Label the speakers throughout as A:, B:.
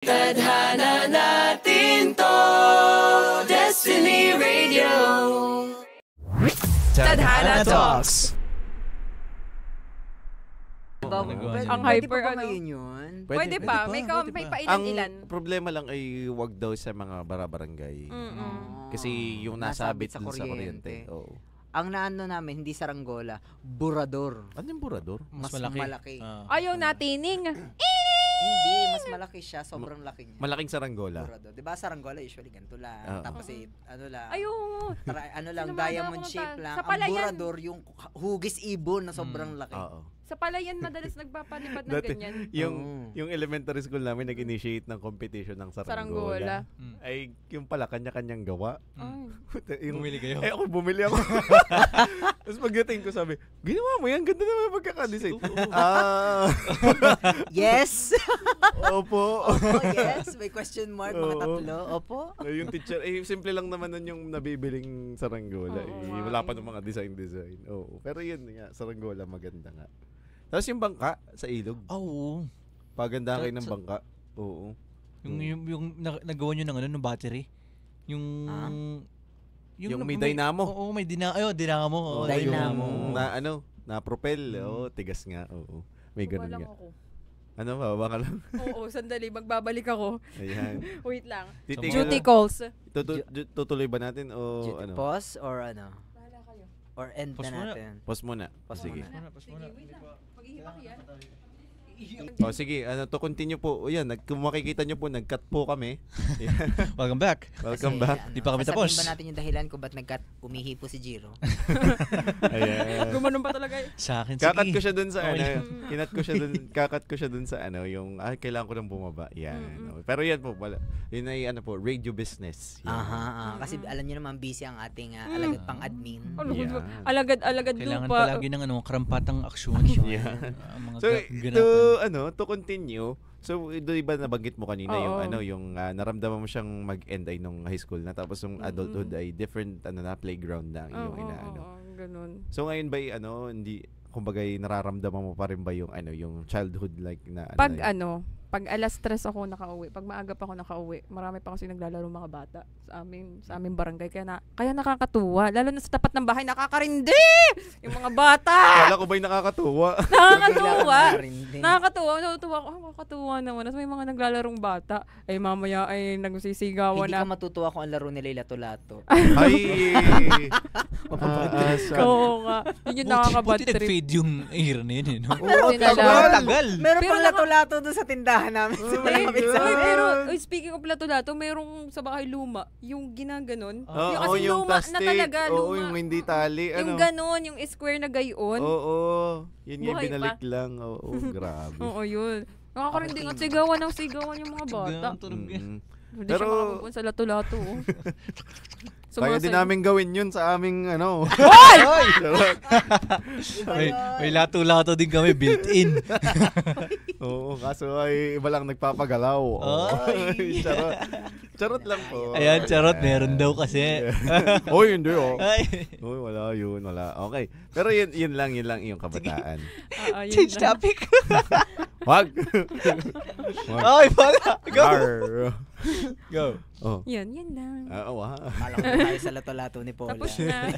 A: Tadhana natin to, Destiny Radio.
B: Tadhana Talks.
C: Ang hyper ano yun?
D: Pwede
C: pa. May pailan-ilan.
D: Ang problema lang ay wag daw sa mga barabarangay. Kasi yung nasabit sa kuryente. Oo.
B: Ang naano namin, hindi saranggola, burador.
D: Ano yung burador?
B: Mas malaki.
C: Ayaw natining.
B: Hindi, mas malaki siya. Sobrang laki niya.
D: Malaking saranggola.
B: Burador. Diba saranggola usually ganito lang. Tapos ano lang.
C: Ayaw.
B: Ano lang, diamond shape lang.
C: Sa
B: Ang
C: palayan.
B: burador, yung hugis ibon na sobrang laki.
D: Oo.
C: Sa palayan madalas nagpapalipad ng
D: Dati,
C: ganyan.
D: yung elementary school namin nag-initiate ng competition ng saranggola. Ay, yung pala, kanya-kanyang gawa.
E: Bumili kayo?
D: Eh, ako bumili ako. Tapos pagdating ko sabi, ginawa mo yan, ganda naman pagkakadesign.
B: Yes!
D: Opo.
B: Opo, yes. May question mark, mga tatlo. Opo.
D: Yung teacher, simple lang naman nun yung nabibiling saranggola. Wala pa ng mga design. Oo. Pero yun nga, saranggola maganda nga. Tapos yung bangka sa ilog.
E: Oo.
D: Paganda kayo ng bangka. Oo.
E: Yung nagawa nyo ng ano, ng battery. Yung
D: may dynamo.
E: Oo, may dynamo.
B: Dynamo.
D: Na propel. Oo, tigas nga. Oo. May ganun nga.
C: Ako.
D: Ano ba? Baka lang.
C: Oo, sandali. Magbabalik ako.
D: Ayan.
C: Wait lang.
D: Titigil.
C: Duty calls.
D: Tutuloy ba natin o ano?
B: Pause or ano?
C: Bahala kayo.
B: Or end
E: Pause
B: na
E: muna.
B: natin?
D: Pause muna. Sige.
C: Sige, wait lang. Maghihipak yan.
D: Sige, to continue po. Yan, kung makikita nyo po, nag-cut po kami.
E: Welcome back.
D: Welcome back.
E: Di pa kami tapos.
B: Sasabihin ba natin yung dahilan kung ba't umihi po si Jiro?
D: Ayan.
C: Gumanon pa talaga.
E: Sa akin,
D: Kakat
E: sige.
D: ko siya dun sa kakat ko siya dun sa yung kailangan ko nang bumaba. Yan. Pero yan po pala. Yun ay radio business. Yan.
B: Kasi alam niyo naman busy ang ating alagad pang admin.
C: Alagad
E: kailangan
C: lupa.
E: palagi ng karampatang aksyon.
D: Yan.
E: Mga
D: So,
E: ganapan.
D: to continue. So, diba nabanggit mo kanina yung naramdaman mo siyang mag-end ay nung high school na tapos yung adulthood ay different playground na yung
C: ganun.
D: So ngayon ba hindi kumbaga nararamdaman mo pa rin ba yung yung childhood like na
C: Pag alas 3 ako nakauwi, pag maaga pa ako nakauwi, marami pa kasi naglalaro mga bata sa aming barangay. Kaya nakakatuwa. Lalo na sa tapat ng bahay, nakakarindi! Yung mga bata!
D: Kala ko ba'y nakakatuwa?
C: Nakakatuwa! Nakakatuwa naman. At may mga naglalarong bata. Ay mamaya ay nagsisigawan
B: Hindi
C: na.
B: ka matutuwa kung ang laro nila lato-lato.
D: Ay!
C: Oo nga. Yun yung nakakabad
E: Buti
C: trip.
E: nag-fade yung era na yun.
B: Tagal! Meron
C: Pero
B: pang lato-lato doon sa tindahan namin. Sa malapit sa amin.
C: Pero speaking of lato-lato, merong sa bahay luma, yung ginaganon. Yung kasi
D: yung
C: luma
D: plastic.
C: na talaga,
D: Oo,
C: luma.
D: yung hindi tali.
C: Yung ganon, yung square na gayon.
D: Oo. Yun yung
C: Buhay
D: binalik
C: pa.
D: lang. Oo, grabe.
C: Oo, yun. Nakakarinding at sigawan yung mga bata. Hindi
D: Pero-
C: siya makakapun sa lato-lato.
D: Kaya din namin gawin yun sa aming
E: May lato-lato din kami built-in.
D: Oo, kaso ay iba lang nagpapagalaw.
E: Ay.
D: Charot lang po.
E: Ayan, charot. Meron daw kasi.
D: Oy, hindi
E: Ay.
D: Oy, wala. Okay. Pero yun lang yung kabataan.
E: Change topic.
D: Wag.
E: Ay, pala. Go.
D: Go. Oh.
C: Yan lang.
B: Malaki tayo sa lato-lato ni Paula.
C: Tapos na.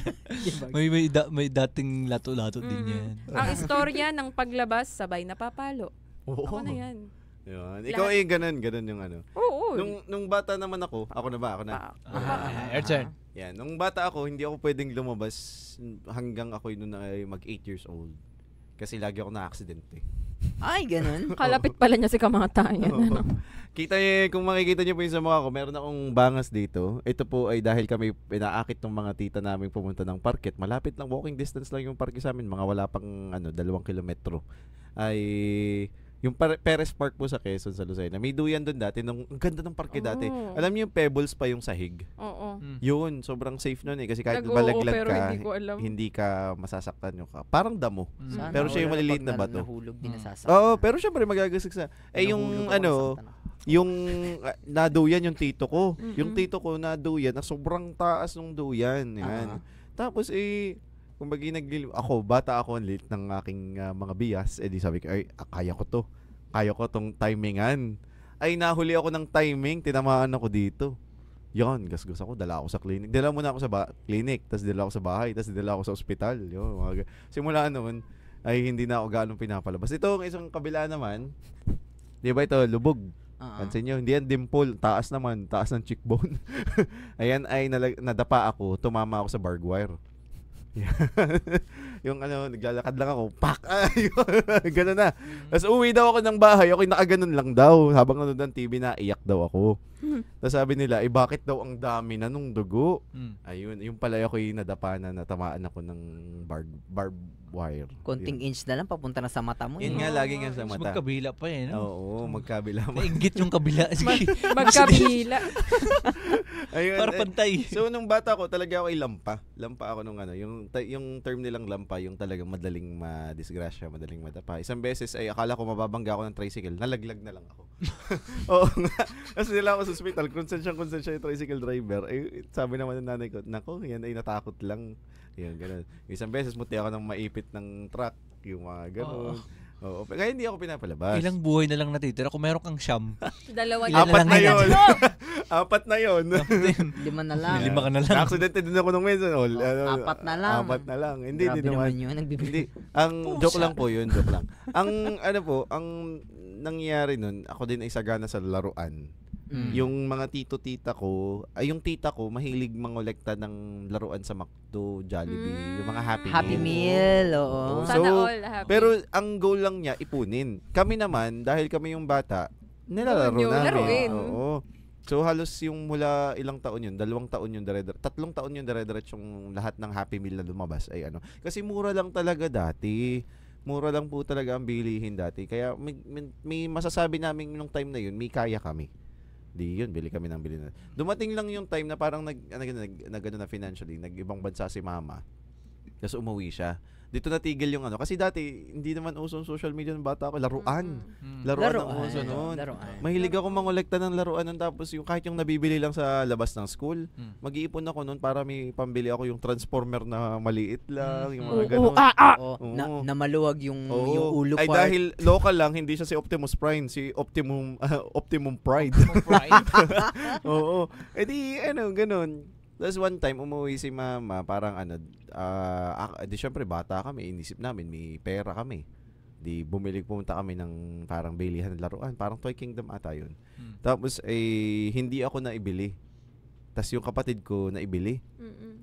E: May dating lato-lato din yan.
C: Ang istorya ng paglabas, sabay napapalo. Ako na yan.
D: Yun. Ikaw ganun yung
C: Oo.
D: Nung bata naman ako na ba? Ako na.
E: Your turn.
D: Yan. Nung bata ako, hindi ako pwedeng lumabas hanggang ako noon ay mag 8 years old. Kasi lagi ako na-aksidente.
B: Ay, ganun.
C: Kalapit pala niya si kamatayan.
D: Kung makikita niyo po yung sa mukha ko, meron akong bangas dito. Ito po ay dahil kami pinaakit ng mga tita namin pumunta ng parket. Malapit lang, walking distance lang yung parke sa amin. Mga wala pang 2 kilometro. Ay yung Perez Park po sa Quezon sa Lucena. May duyan doon dati. Ang ganda ng parke dati. Alam niyo yung pebbles pa yung sahig?
C: Oo.
D: Yun, sobrang safe nun kasi kahit
C: Oo,
D: balaglag
C: pero
D: ka,
C: hindi ko alam.
D: hindi ka masasaktan yung ka. Parang damo.
B: Sana
D: Pero siya yung
B: wala
D: maliliit
B: pag
D: na bato.
B: Nahulog, din nasasaktan.
D: Oo, pero syempre magagasig sa. Yung yung naduyan yung tito ko. Yung tito ko naduyan na sobrang taas ng duyan. Yan. Tapos kumbaga bata ako, ang liit ng aking mga bias. Di sabi ko, ay, kaya ko tong timingan. ay nahuli ako ng timing, tinamaan ako dito. Yan, gasgas ako, dala ako sa clinic. Dala muna ako sa clinic, tapos dala ako sa bahay, tapos dala ako sa ospital. Yun, simula noon, ay hindi na ako ganong pinapalabas. Ito, ang isang kabila naman, di ba ito, lubog. Pansin nyo, hindi yan dimple, taas naman, taas ng cheekbone. Ayan ay nadapa ako, tumama ako sa barbed wire. Yung naglalakad lang ako, pak! Gano'n na. Tapos uwi daw ako ng bahay, okay, nakaganon lang daw. Habang nanonood ng TV na, iyak daw ako. Tapos sabi nila, bakit daw ang dami na nung dugo? Ayun, yung pala ako'y nadapa na natamaan ako ng barbed wire.
B: Konting inch na lang, papunta na sa mata mo.
D: Yun nga, lagi nga sa mata.
E: Magkabila pa eh, no?
D: Oo, magkabila.
E: Nainggit yung kabila.
C: Magkabila.
D: Ayun,
E: Para pantay.
D: So nung bata ko talaga ako ay lampa. Lampa ako nung yung term nilang lampa, yung talagang madaling madisgrasya, madaling madapa. Isang beses ay akala ko mababangga ako ng tricycle, nalaglag na lang ako. Oo nga. Kasi nila ako sa hospital, konsensya yung tricycle driver. Eh, sabi naman ng nanay ko, nako, yan ay natakot lang. Yan, ganun. Isang beses muti ako ng maipit ng truck, yung mga ganun. Oo. Kaya hindi ako pinapalabas.
E: Ilang buhay na lang natitira kung meron kang siyam.
C: Dalawa
E: Ilan
D: Apat
E: lang
D: na
E: yan?
D: yun. Apat na yun.
B: 5 na lang.
E: Lima ka na lang.
D: Na-accidente din ako nung minsan.
B: Apat na lang.
D: Apat na lang. Hindi,
B: Grabe
D: di naman.
B: yun, nagbibigay.
D: Hindi. Ang joke lang po yun, joke lang. Ang ang nangyari nun, ako din ay sagana sa laruan. Yung mga tito-tita ko, yung tita ko, mahilig mangolekta ng laruan sa McDo, Jollibee, yung mga Happy
B: Meal, oo.
C: Sana
D: So,
C: all happy.
D: pero ang goal lang niya, ipunin. Kami naman, dahil kami yung bata, nilalaro
C: Goal nyo,
D: namin.
C: laruin.
D: Oo. So halos yung mula ilang taon yun, 2 taon yun, 3 taon yun yung lahat ng Happy Meal na lumabas ay Kasi mura lang talaga dati. Mura lang po talaga ang bilihin dati. Kaya may masasabi namin nung time na yun, may kaya kami. Di yun, bili kami ng bili na. Dumating lang yung time na parang nag na financially, nag-ibang bansa si mama. Tapos umuwi siya. Dito natigil yung kasi dati hindi naman usong social media ng bata ako, laruan. Laruan ang uso noon. Mahilig ako mangolekta ng laruan nun, tapos yung kahit yung nabibili lang sa labas ng school, mag-iipon ako noon para may pambili ako yung transformer na maliit lang, yung mga ganun.
B: Oo. Na maluwag yung ulo
D: Ay
B: part.
D: dahil local lang, hindi siya si Optimus Prime, si Optimum Pride. Oo. Eh di ganun. Tapos one time, umuwi si mama, parang di syempre bata kami, inisip namin, may pera kami. Di pumunta kami ng parang bilihan ng laruan, parang Toy Kingdom ata yun. Tapos, hindi ako naibili. Tapos yung kapatid ko naibili.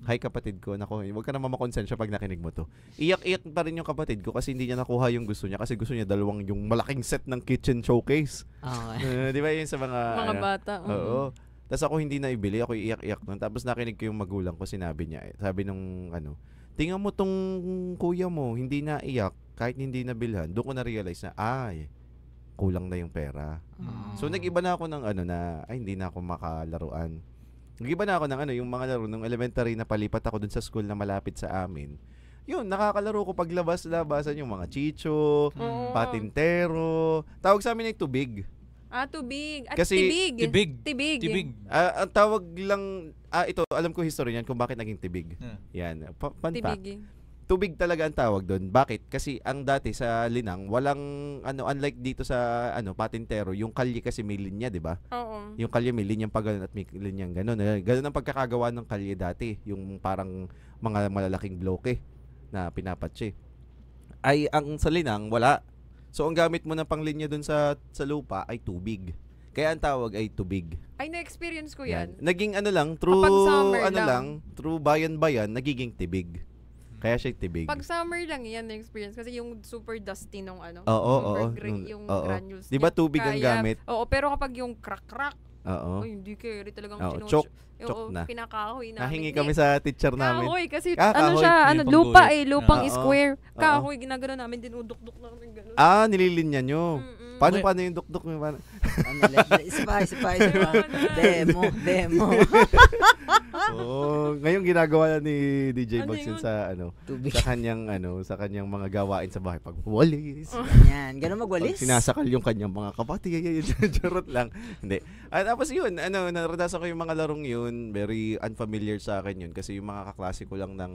D: Hi kapatid ko, nako, huwag ka naman makonsensya pag nakinig mo to. Iyak-iyak pa rin yung kapatid ko kasi hindi niya nakuha yung gusto niya, kasi gusto niya yung malaking set ng kitchen showcase.
B: Okay.
D: Di ba yun sa mga
C: bata.
D: Oo. Tapos ako hindi naibili, ako iiyak-iyak nun. Tapos nakinig ko yung magulang ko, sinabi niya, sabi nung tingnan mo tong kuya mo, hindi na iyak, kahit hindi nabilhan. Doon ko na-realize na, kulang na yung pera. So nag-iba na ako ng hindi na ako makalaruan. Nag-iba na ako ng yung mga laro, nung elementary na palipat ako dun sa school na malapit sa amin. Yun, nakakalaro ko paglabas-labasan yung mga chicho, patintero. Tawag sa amin ay tubig.
C: Tubig. At
D: Kasi
C: tibig.
E: Tibig.
D: Ang tawag lang, ito, alam ko history niyan kung bakit naging tibig. Yan, fun fact.
C: Tibig.
D: Tubig talaga ang tawag doon. Bakit? Kasi ang dati sa Linang, walang, unlike dito sa, patintero, yung kalye kasi may linya, di ba?
C: Oo.
D: Yung kalye may linyang pag at may linyang gano'n. Gano'n ang pagkakagawa ng kalye dati. Yung parang mga malalaking bloke na pinapatse. Ay, ang sa Linang, wala. So, ang gamit mo na panglinya dun sa lupa ay tubig. Kaya ang tawag ay tubig.
C: Ay, na-experience ko yan.
D: Naging lang, through,
C: Kapag summer lang.
D: through bayan-bayan, nagiging tibig. Kaya siya tibig.
C: Pag summer lang yan na-experience. Kasi yung super dusty nung
D: Oo.
C: yung granules.
D: Di ba
C: niya,
D: tubig ang gamit?
C: Oo, pero kapag yung crack-crack,
D: Oo.
C: hindi carry talagang
D: Chok na.
C: pinakahoy namin.
D: Nahingi kami sa teacher namin.
C: Kahoy, kasi
D: kahoy,
E: yung
C: lupa
E: pangguhit.
C: lupang
D: Oo.
C: square.
D: Oo.
C: Kahoy, ginagano namin, dinudukduk namin gano'n.
D: Nililinya nyo. Paano yung dukduk mo?
B: Isa pa. Demo.
D: Ngayon ginagawa na ni DJ
C: Ano
D: Bugs yun
C: yun?
D: sa
B: Tubig.
D: sa kanyang mga gawain sa bahay, pag walis.
B: Ganyan. Ganun
D: Pag
B: magwalis.
D: sinasakal yung kanyang mga kapatid, charot lang. Hindi. At tapos yun, naranasan ko yung mga larong yun, very unfamiliar sa akin yun kasi yung mga kaklase ko lang ng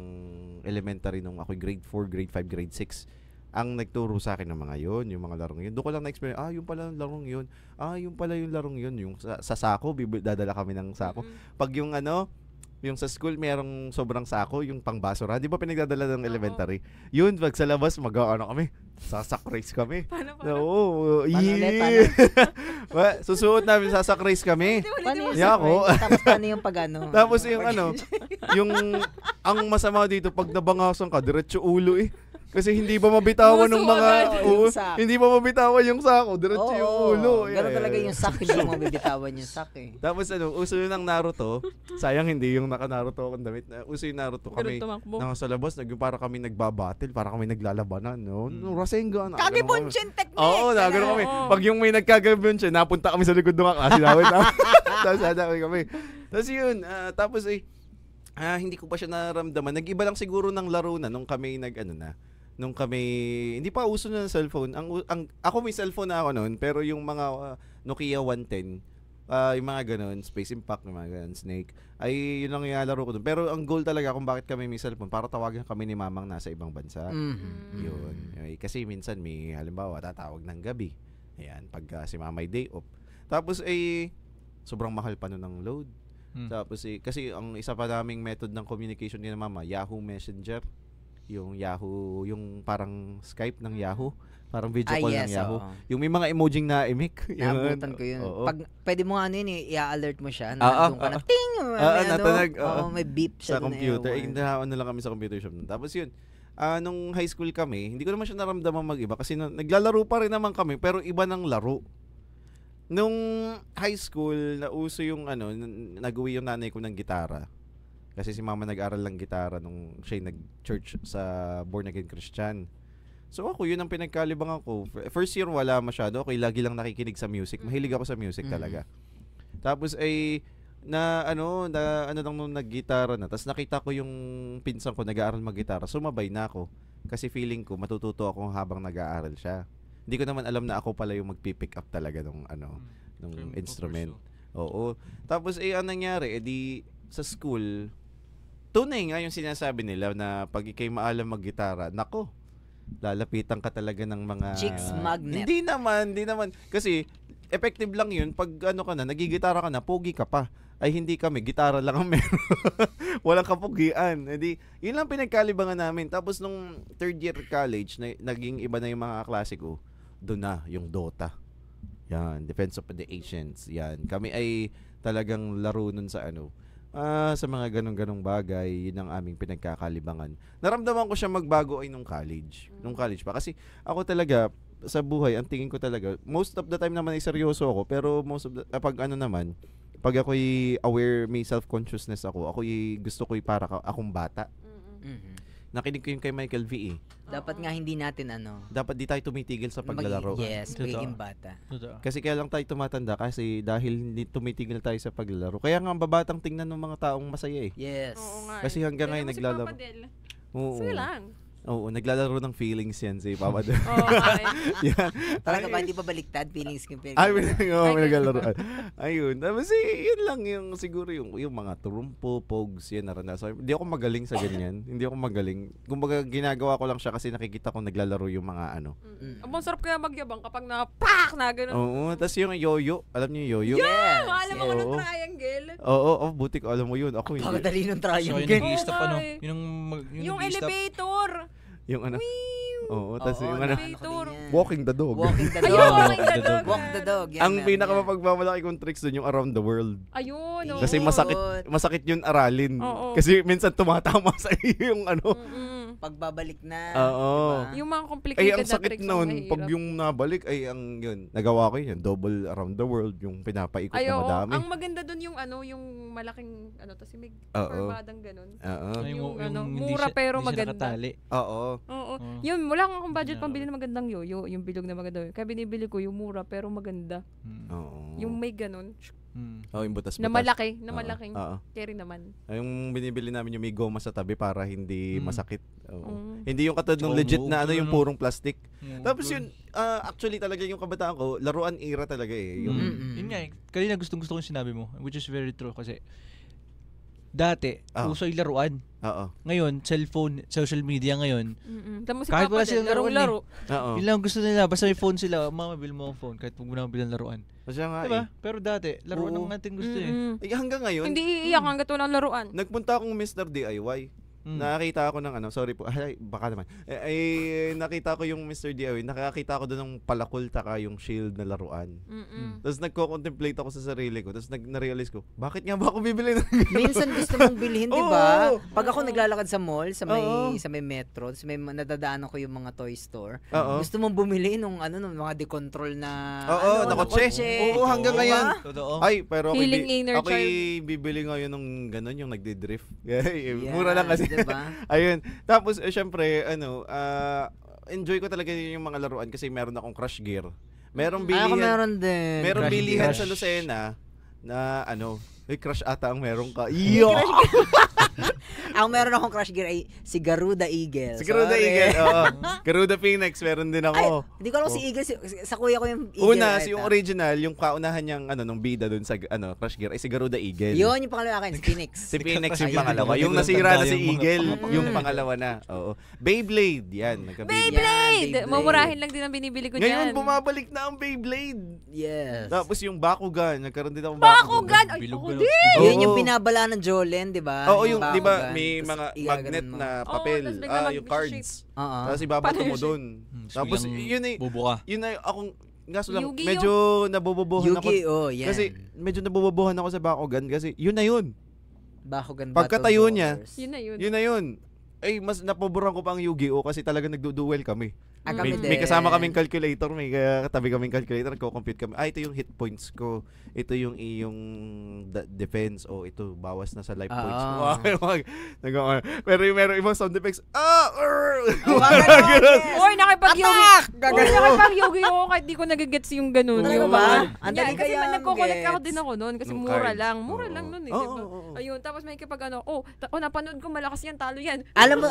D: elementary nung ako grade 4, grade 5, grade 6. ang nagturo sa akin ng mga yon, yung mga larong yun. Doon ko lang na-experience, yung pala yung larong yun. Yung pala yung larong yun. Yung sa sako, dadala kami ng sako. Pag yung yung sa school merong sobrang sako, yung pangbasura. Di ba pinagdadala ng elementary? Yun, pag sa labas, kami. Sasak race kami.
C: Paano?
D: Oo.
B: Paano ulit?
D: Susuot namin, sasak race kami.
B: Paano yung
D: Yeah, ako.
B: Tapos paano yung
D: Tapos yung yung ang masama dito, pag nabangasan ka, diretso ulo eh. Kasi hindi ba mabitawan ng mga
B: yung sak.
D: hindi ba mabitawan yung sako, diretso yung ulo.
B: Ganun talaga yung sak, hindi mo mabibitawan yung sak eh.
D: Tapos uso yun ng Naruto. Sayang hindi yung naka-Naruto akong damit. Uso yung Naruto kami.
C: Ganun tumakbo.
D: Nasa labas, para kami nagbabattle, para kami naglalabanan. No? Rasengan.
B: Kage-bunshin technique!
D: Oo, nagano kami.
C: Oo.
D: Pag yung may nagkagabunshin, napunta kami sa likod ng klase namin. Tapos kami. Tapos yun, tapos hindi ko pa siya naramdaman. Nag-iba lang siguro ng laro na nung kami nung kami, hindi pa uso na ng cellphone. Ako may cellphone na ako noon, pero yung mga Nokia 110, yung mga ganun, Space Impact, yung mga ganun, Snake, ay yun lang yung laro ko doon. Pero ang goal talaga kung bakit kami may cellphone, para tawagan kami ni mamang nasa ibang bansa. Yun. Kasi minsan may, halimbawa, tatawag ng gabi. Ayan, pagka si mama ay day off. Tapos sobrang mahal pa nun ng load. Tapos kasi ang isa pa naming method ng communication ni mama, Yahoo Messenger. Yung Yahoo, yung parang Skype ng Yahoo, parang video call ng Yahoo. Yung may mga emojing na imik.
B: Naabutan ko yun.
D: Oo.
B: Pag pwede mo i-alert mo siya,
D: Oo,
B: nandun ka na,
D: oo.
B: ting!
D: Natalag,
B: may beep siya
D: sa
B: dun na
D: computer.
B: ewan.
D: Lang kami sa computer shop. Tapos yun, nung high school kami, hindi ko naman siya naramdaman mag-iba kasi naglalaro pa rin naman kami, pero iba ng laro. Nung high school, nauso yung nag-uwi yung nanay ko ng gitara. Kasi si mama nag-aral lang gitara nung siya nag-church sa Born Again Christian. So ako, yun ang pinagkalibangan ko. First year wala masyado. Okay, lagi lang nakikinig sa music. Mahilig ako sa music talaga. Tapos lang nung nag-gitara na. Tapos nakita ko yung pinsan ko nag-aaral mag-gitara. Sumabay na ako. Kasi feeling ko matututo ako habang nag-aaral siya. Hindi ko naman alam na ako pala yung magpipick up talaga nung instrument. Oo. Tapos anong nangyari? Sa school, tunay nga yung sinasabi nila na pag ikay maalam mag-gitara, nako, lalapitan ka talaga ng mga
B: Chicks magnet.
D: Hindi naman kasi effective lang yun pag nagigitara ka na, pogi ka pa. Ay hindi kami, gitara lang ang meron. Walang kapugian. Yun lang pinagkalibangan namin. Tapos nung third year college, naging iba na yung mga klase ko. Doon na yung Dota. Yan, Defense of the Ancients. Yan. Kami ay talagang laro nun sa sa mga ganong bagay, yun ang aming pinagkakalibangan. Naramdaman ko siya magbago ay nung college. Nung college pa. Kasi ako talaga, sa buhay, ang tingin ko talaga, most of the time naman ay seryoso ako, pero pag ako'y aware, may self-consciousness ako'y gusto ko'y para akong bata. Nakinig ko yung kay Michael V.
B: Dapat nga hindi natin
D: Dapat di tayo tumitigil sa paglalaro.
B: Yes, pagiging bata.
E: Totoo.
D: Kasi kaya lang tayo tumatanda kasi dahil hindi tumitigil tayo sa paglalaro. Kaya nga ang babatang tingnan ng mga taong masaya eh.
B: Yes.
C: Oo nga.
D: Kasi hanggang ngayon
C: Tignan mo
D: naglalaro.
C: Si Papa Del.
D: Oo.
C: Sige lang.
D: Oo, naglalaro ng feelings yan si Papa Del.
C: Oo, okay.
D: Yan.
B: Talaga ba hindi pa baliktad feelings ko?
D: Ay, naglalaro. Ayun. Tapos yun lang yung siguro yung mga turumpo, pogs, yan naranasan. Hindi ako magaling sa ganyan. Hindi ako magaling. Kumbaga ginagawa ko lang siya kasi nakikita ko naglalaro yung mga
C: Ang sarap kaya magyabang kapag na-pak na gano'n.
D: Oo, tapos yung yoyo. Alam niyo yung yoyo?
B: Yes.
C: Alam mo
D: Oo.
C: ng triangle.
D: Oo, buti ko alam mo yun. Ako hindi.
B: Pagdali ng
E: So,
B: triangle.
E: yung nag-i-stop
C: Oo nga eh. Yung
E: nag-i-stop.
C: elevator.
D: Yung Oo, tapos
B: Oo,
D: yung
C: elevator.
D: walking the dog.
B: Walking the
C: Ayun,
B: dog.
C: walking the dog.
B: Walk the dog. Yan,
D: Ang
B: meron
D: pinakamapagmamalaki kong tricks doon yung around the world.
C: Ayun. oo.
D: Kasi masakit yun aralin.
C: Oo.
D: Kasi minsan tumatama sa iyo yung
C: Mm-mm.
B: Pagbabalik na.
D: Oo.
B: diba?
C: Yung mga complicated
D: Ay, ang
C: na
D: sakit
C: tricks ang
D: nun.
C: mahirap.
D: Pag yung nabalik, ay ang yun. Nagawa ko yun. Double around the world. Yung pinapaikot
C: Ay,
D: na
C: oo.
D: madami.
C: Ang maganda dun yung yung malaking tas may
D: Oo.
C: kurbadang ganun.
D: Oo.
C: Yung
E: hindi
C: mura
E: siya-
C: pero
E: hindi siya
C: maganda.
E: nakatali.
D: Oo.
C: Oo.
E: Oo.
C: Yun, wala akong budget pambili ng magandang yoyo. Yung bilog na maganda. Kaya binibili ko yung mura pero maganda.
D: Oo.
C: Yung may ganun.
D: yung butas-butas.
C: Na malaki. Na
D: Oo.
C: malaking.
D: Oo.
C: Carry naman.
D: Yung binibili namin yung may goma sa tabi para hindi masakit. Oo.
C: Mm.
D: Hindi yung katulad ng
E: Oo,
D: legit na yung
E: ano.
D: purong plastic. Tapos yun, actually talaga yung kabataan ko, laruan era talaga eh. Yung,
E: Yun nga eh. Kanina gustong-gusto ko yung sinabi mo, which is very true kasi dati,
D: Ah.
E: uso yung laruan.
D: Oo.
E: Ngayon, cellphone, social media ngayon.
C: Tapos si
E: Kahit
C: Papa
E: wala
C: din,
E: silang laruan
C: larong-laro.
D: Oo.
E: Yun lang gusto nila. Basta may phone sila, mama, bil mo ang phone. Kahit huwag mo na bilang laruan.
D: Kasi nga
E: Diba? Pero dati, laruan
D: Oo.
E: ang ating gusto eh.
D: hanggang ngayon,
C: Hindi iiyak hanggat walang laruan.
D: nagpunta akong Mr. DIY. Nakakita ako ng ano, sorry po, ay, baka naman. Nakita ko yung Mr. DIY, nakakita ko doon ng palakol taka yung shield na laruan. Tapos nagko-contemplate ako sa sarili ko, tapos na-realize ko, bakit nga ba ako bibili ng
B: Minsan gusto mong bilhin, di ba?
D: Oo.
B: Pag ako naglalakad sa mall, sa
D: Oo.
B: may metro, sa may nadadaanan ko yung mga toy store,
D: Oo.
B: gusto mong bumili nung mga decontrol na
D: Oo, na kotse. Oo, hanggang
B: Di ba?
D: ngayon.
E: Totoo.
D: Ay, pero ako
C: Healing inner
D: bibili ngayon ng ganun, yung nagdi-drift.
B: Yeah,
D: Mura lang kasi.
B: diba?
D: Ayun. Tapos, syempre, enjoy ko talaga yung mga laruan kasi meron akong Crush Gear. Merong
B: Ako
D: bilihan.
B: meron din.
D: Merong
E: Crush
D: bilihan
E: Gear.
D: sa Lucena na Crush ata ang meron ka. Iyo!
B: Ako meron akong crush gear ay si Garuda Eagle.
D: Si Garuda
B: Sorry.
D: Eagle. Oo. Garuda Phoenix, meron din
B: Ay,
D: ako.
B: hindi ko alam si Eagle. Sa kuya ko yung Eagle.
D: Una,
B: right,
D: yung original, yung kaunahan niyang nung bida dun sa Crush Gear ay si Garuda Eagle.
B: Yun yung pangalawa akin, si Phoenix.
D: Si Phoenix yung
B: Ayun.
D: pangalawa.
E: Ayun.
D: Yung nasira na si
E: Yung mga
D: Eagle,
E: pangalawa.
D: yung pangalawa na. Oo. Beyblade, yan.
C: Beyblade!
B: Beyblade.
C: Mamurahin lang din ang binibili ko
D: Ngayon,
C: dyan.
D: bumabalik na ang Beyblade.
B: Yes.
D: Tapos yung Bakugan, nagkaroon din ako
C: Bakugan! Ay,
E: Bilog
C: ako
E: na-
C: din!
D: Oo.
B: Yun yung pinabala ng Jolen, di ba?
D: Oo, yung, di ba,
B: Bakugan.
D: may
B: Tas
D: mga
B: igaganon
D: magnet
B: mo.
D: na
C: Oo,
D: papel.
C: tas bigla
D: Yung
C: mag-shape.
D: cards.
B: Oo.
D: Tapos ibabato
C: Paano
D: mo
C: yung
D: dun. Tapos, yun ay,
E: Bubuka.
D: yun ay akong, ngaso lang,
C: Yu-Gi-Oh!
D: medyo nabobobohan ako.
B: Yu-Gi-Oh! Yan.
D: Kasi, medyo nabobobohan ako sa Bakugan kasi, yun na yun.
B: Bakugan
D: Pagkatayo
B: Battle
D: niya,
B: Brothers.
C: Yun na yun.
D: Yun na yun. Ay, mas napoboran ko pa ang Yu-Gi-Oh! Kasi talaga nagduduel kami.
B: Kami
D: May
B: din.
D: kasama kaming calculator, may katabi kaming calculator, nagko-compute kami. Ito yung hit points ko. Ito yung iyong defense. O, ito, bawas na sa life points mo. Pero yung meron ibang sound effects.
C: Oy, nakipag-Yu-Gi-Oh!
B: Gagano.
C: Nakipag-Yu-Gi-Oh! Kahit di ko nagigets yung ganun.
B: Talaga
C: Yung
B: ba?
C: mga-
B: Ang
C: Yeah,
B: dali
C: kasi
B: kaya
C: nagko-collect ako
B: gets.
C: din ako noon kasi
D: Nung
C: mura
D: cards.
C: lang. Mura
D: Oo.
C: lang noon eh.
D: Oo,
C: diba?
D: oo, oo.
C: Ayun, tapos may kapag napanood ko malakas yan, talo yan.
B: Alam mo,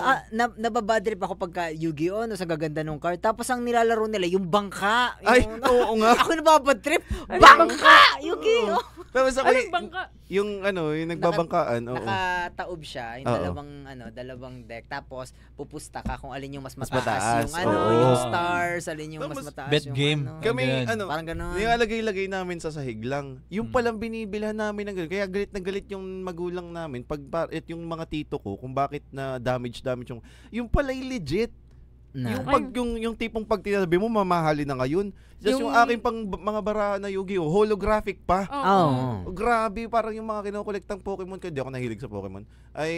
B: nababadrip ako pagka Yu-Gi-Oh! No, sa gaganda nung card. Tapos ang nilalaro nila, yung bangka.
D: Ay,
B: Yung,
D: oo nga.
B: ako nababadrip.
C: Ano
B: Bangka! Yu-Gi-Oh!
D: Tapos ako,
C: Anong bangka?
D: yung nagbabangkaan. Oo.
B: Nakataob siya, yung
D: Oo.
B: dalawang deck. Tapos pupustak ka kung alin yung mas
D: Mas
B: mataas,
D: mataas,
B: yung
D: oo.
B: yung stars, alin yung mas
D: Tapos,
B: mataas
E: bet
B: yung
E: game.
D: Kami,
E: Ganyan.
B: parang ganun.
D: nilalagay-lagay namin sa sahig lang. Yung palang binibilhan namin ng ganun. Kaya galit na galit yung magulang namin. Yung mga tito ko, kung bakit na damage yung pala'y legit.
B: Na.
D: Yung tipong pag tinabi mo, mamahalin na ngayon. Just yung aking mga bara na Yu-Gi-Oh! Holographic pa.
B: Oo.
D: Grabe, parang yung mga kinokolektang Pokemon, kaya di ako nahilig sa Pokemon, ay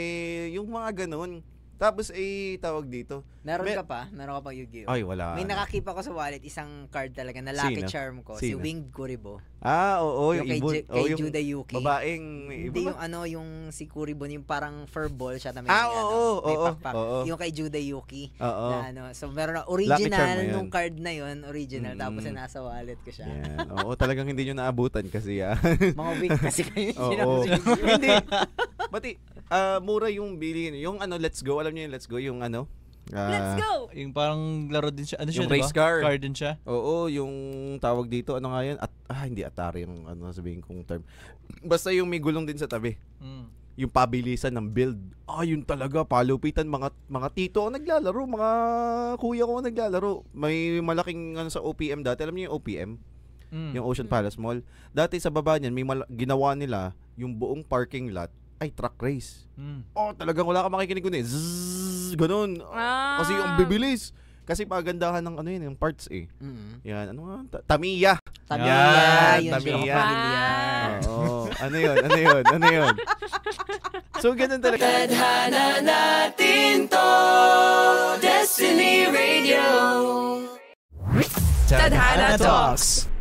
D: yung mga ganun. Tapos tawag dito.
B: Meron ka pa? Meron ka pang Yu-Gi-Oh?
D: Ay, wala.
B: May nakakip ako sa wallet, isang card talaga na lucky
D: Sino?
B: charm ko. Si
D: Sino?
B: Winged Kuribo.
D: Oo, yung
B: Yung
D: ibon.
B: kay
D: yung
B: Judah Yuki.
D: babaeng
B: Hindi
D: ibon.
B: yung si Kuribo, yung parang furball siya na may,
D: Oo,
B: may
D: oo,
B: pakpak.
D: oo.
B: Yung kay Judah Yuki.
D: Oo.
B: Na so meron na
D: Lucky charm na
B: original
D: yun.
B: nung card na yun, original.
D: Mm.
B: Tapos nasa wallet ko siya.
D: Yan. Oo, talagang hindi nyo naabutan kasi
B: Mga week kasi kayo
D: Oo. Hindi. Pati, mura yung bilhin. Yung Let's Go, alam niyo yung Let's Go, yung
C: Let's go!
E: Yung parang laro din siya. Ano siya,
D: Yung race car.
E: Car din siya.
D: Oo, yung tawag dito, ano nga yan? Hindi Atari yung sabihin kong term. Basta yung may gulong din sa tabi. Yung pabilisan ng build. Yun talaga, palupitan. Mga tito ako naglalaro, mga kuya ko naglalaro. May malaking sa OPM dati. Alam niyo yung OPM? Yung Ocean Palace Mall. Dati sa baba niyan, may ginawa nila yung buong parking lot ay truck race. Talagang wala ka makikinig ko Zzz, ganun. Kasi ang bibilis. Kasi pagandahan ng yun, yung parts Yan, ano nga? Tamiya.
B: Tamiya. Yun,
D: Tamiya.
B: Tamiya.
D: Oo. Ano yun? So, ganun talaga.
A: Tadhana natin to, Destiny Radio.
F: Tadhana Talks.